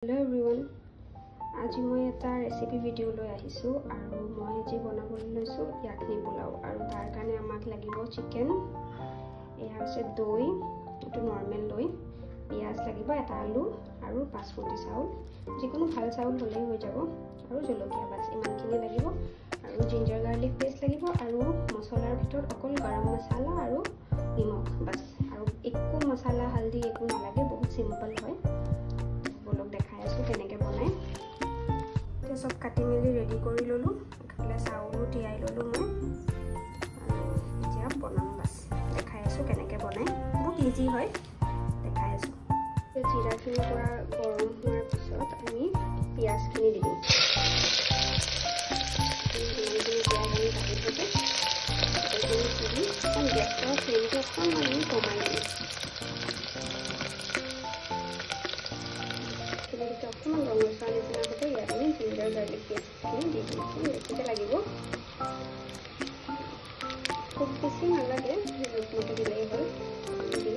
Hello everyone, আজি মই এটা ৰেচিপি ভিডিও লৈ আহিছো আৰু মই আজি বনাবলৈ লৈছো ইয়াকনি পোলাও আৰু তাৰ কাৰণে আমাক লাগিব চিকেন, এয়া আছে দৈ, এটো নৰমাল দৈ, পিয়াজ লাগিব, এটা আলু আৰু বাসমতি চাউল, যিকোনো ভাল চাউল হ'লেই হৈ যাব আৰু জলকীয়া বাছ ইমানখিনি লাগিব আৰু জিঞ্জাৰ গাৰ্লিক পেষ্ট লাগিব আৰু মছলাৰ ভিতৰত অকল গৰম মছলা আৰু নিমখ বাছ আৰু একো মছলা হালদি একো নালাগে, বহুত সিম্পল হয়। কেনেকৈ বনাই তে সব কাটি মেলি ৰেডি কৰি ললো, এফালে চাউলো তিয়াই ললো মই আৰু এতিয়া বনাম বাছ দেখাই আছো কেনেকৈ বনাই, বহুত ইজি হয় দেখাই আছো। জিৰাখিনি পৰা গৰম হোৱাৰ পিছত আমি পিয়াজখিনি দি দিম। গেছৰ ফ্লেমটো অকণমান কমাই দিম। অকণমান ৰঙচুৱা নিচিনা হ'ব, ইয়াত আমি জিঞ্জাৰ গাৰ্লিক পেষ্টখিনি দি দিম। বেছিকৈ লাগিব, খুব বেছি নালাগে, জোখমতে দিলেই হ'ল। দি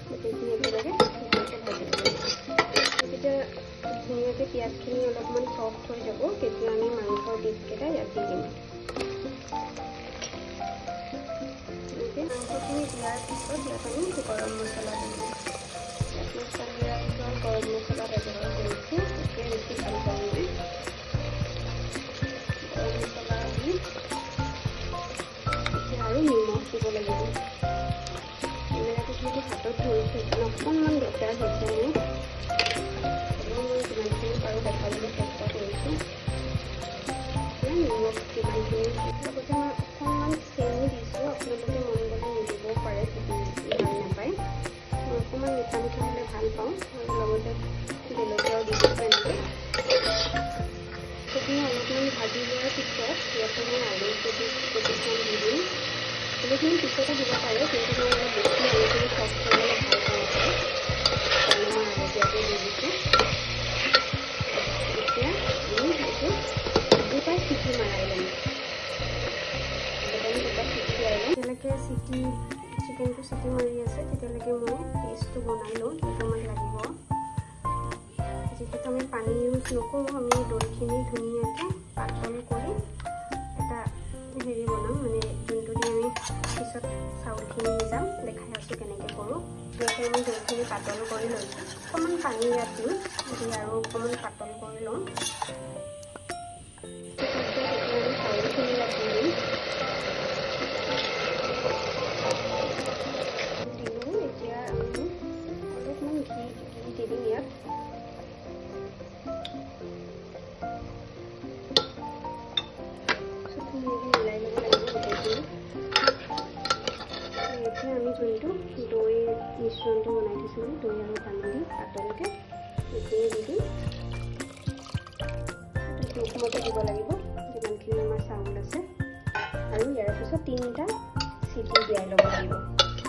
গোটেইখিনি একেলগে ধুনীয়াকৈ ভাজি দিব। যেতিয়া ধুনীয়াকৈ পিঁয়াজখিনি অলপমান চফ্ট হৈ যাব, তেতিয়া আমি মাংসৰ ডিচকেইটা ইয়াত দি দিম। মাংসখিনি দিয়াৰ পিছত ইয়াত আমি গৰম মছলা দি দিম। গৰম মছলা ব্যৱহাৰ কৰিছোঁ, এতিয়া বেছি ভাল পাওঁ মই। গৰম মছলা দি এতিয়া আৰু নিমখ দিব লাগিব। কেমেৰাটো যিহেতু হাতত ধৰিছোঁ সেইকাৰণে অকণমান দিগদাৰ হৈছে মোৰ, মই যিমানখিনি পাৰোঁ দেখাবলৈ চেষ্টা কৰিছোঁ। নিমখ কিমানখিনি লগতে মই অকণমান চেনি দিছোঁ, আপোনালোকে মন গ'লে নিদিবও পাৰে যদি ভাল নাপায়। মই অকণমান মিঠা মিঠা হ'লে ভাল পাওঁ আৰু লগতে জলকীয়াও দি দিছোঁ এনেকৈ। সেইখিনি অলপমান ভাজি লোৱাৰ পিছত ইয়াতে মই আলু কেইপিচমান দি দিম। আলুখিনি পিছতে দিব পাৰে, কিন্তু মই অলপ বেছি আলুখিনি চফ্ট কৰিবলৈ ভাল পাওঁ সেইকাৰণে মই আগতীয়াকৈ দি দিছোঁ। এতিয়া আমি এইটো দুটা চিটি মাৰাই ল'ম। দুটা চিটি দিয়াই ল'ম। যেতিয়ালৈকে চিকেনটো চিটি মাৰি আছে তেতিয়ালৈকে মই পেষ্টটো বনাই লওঁ, যিটো আমাক লাগিব। যিহেতু আমি পানী ইউজ নকৰোঁ, আমি দৈখিনি ধুনীয়াকৈ পাতল কৰি এটা হেৰি বনাম, মানে যোনটো দি আমি পিছত চাউলখিনি সিজাম, দেখাই আছোঁ কেনেকৈ কৰোঁ। ধুনীয়াকৈ আমি দৈখিনি পাতল কৰি লৈছোঁ, অকণমান পানী ইয়াত দিম, দি আৰু অকণমান পাতল কৰি ল'ম। তেতিয়া আমি চাউলখিনি ইয়াত দি দিম। এতিয়া আমি অলপমান ঘি দি দিম ইয়াত। মিলাই ল'ব লাগিব গোটেইখিনি। এতিয়া আমি যোনটো দৈ মিশ্ৰণটো বনাই থৈছিলোঁ, দৈ আৰু পানী দি পাতলকৈ সেইখিনি দি দিম। জোখমতে দিব লাগিব যিমানখিনি আমাৰ চাউল আছে আৰু ইয়াৰ পিছত 3টা চিটি দিয়াই ল'ব লাগিব।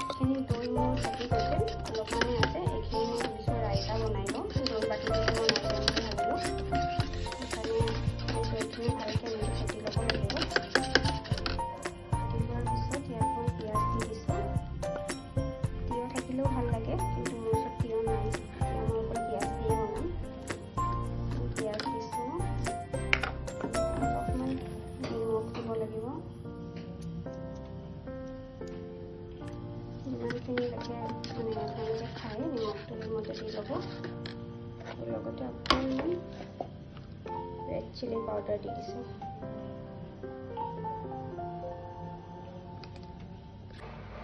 এইখিনি দৈ মোৰ থাকি গৈছে, অলপমানে আছে, এইখিনি মই ভাবিছোঁ ৰাইতা বনাই লওঁ। দৈ বাতিখিনি মই নলওঁ বুলি ভাবিলোঁ, সেইকাৰণে দৈখিনি ভালকৈ এনেকৈ ফেটি ল'ব লাগিব। ফেটি লোৱাৰ পিছত ইয়াত মই পিঁয়াজ দি দিছোঁ। তিয়ঁহ থাকিলেও ভাল লাগে, কিন্তু মোৰ ওচৰত তিয়ঁহ নাই, এতিয়া মই অকল পিঁয়াজ দিয়ে বনাম। পিঁয়াজ দিছোঁ, অলপমান নিমখ দিব লাগিব। যিমানখিনিলৈকে মানে আপোনালোকে খায় নিমখটো মতে দি ল'ব আৰু লগতে অকণমান ৰেড চিলি পাউডাৰ দি দিছোঁ।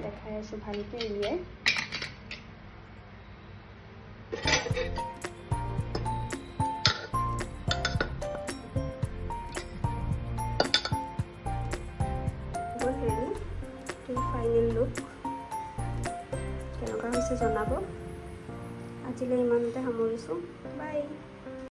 দেখাই আছোঁ ভালকৈ উলিয়াই। ফাইনেল লুক কেনেকুৱা হৈছে জনাব। আজিলৈ ইমানতে সামৰিছোঁ, বাই।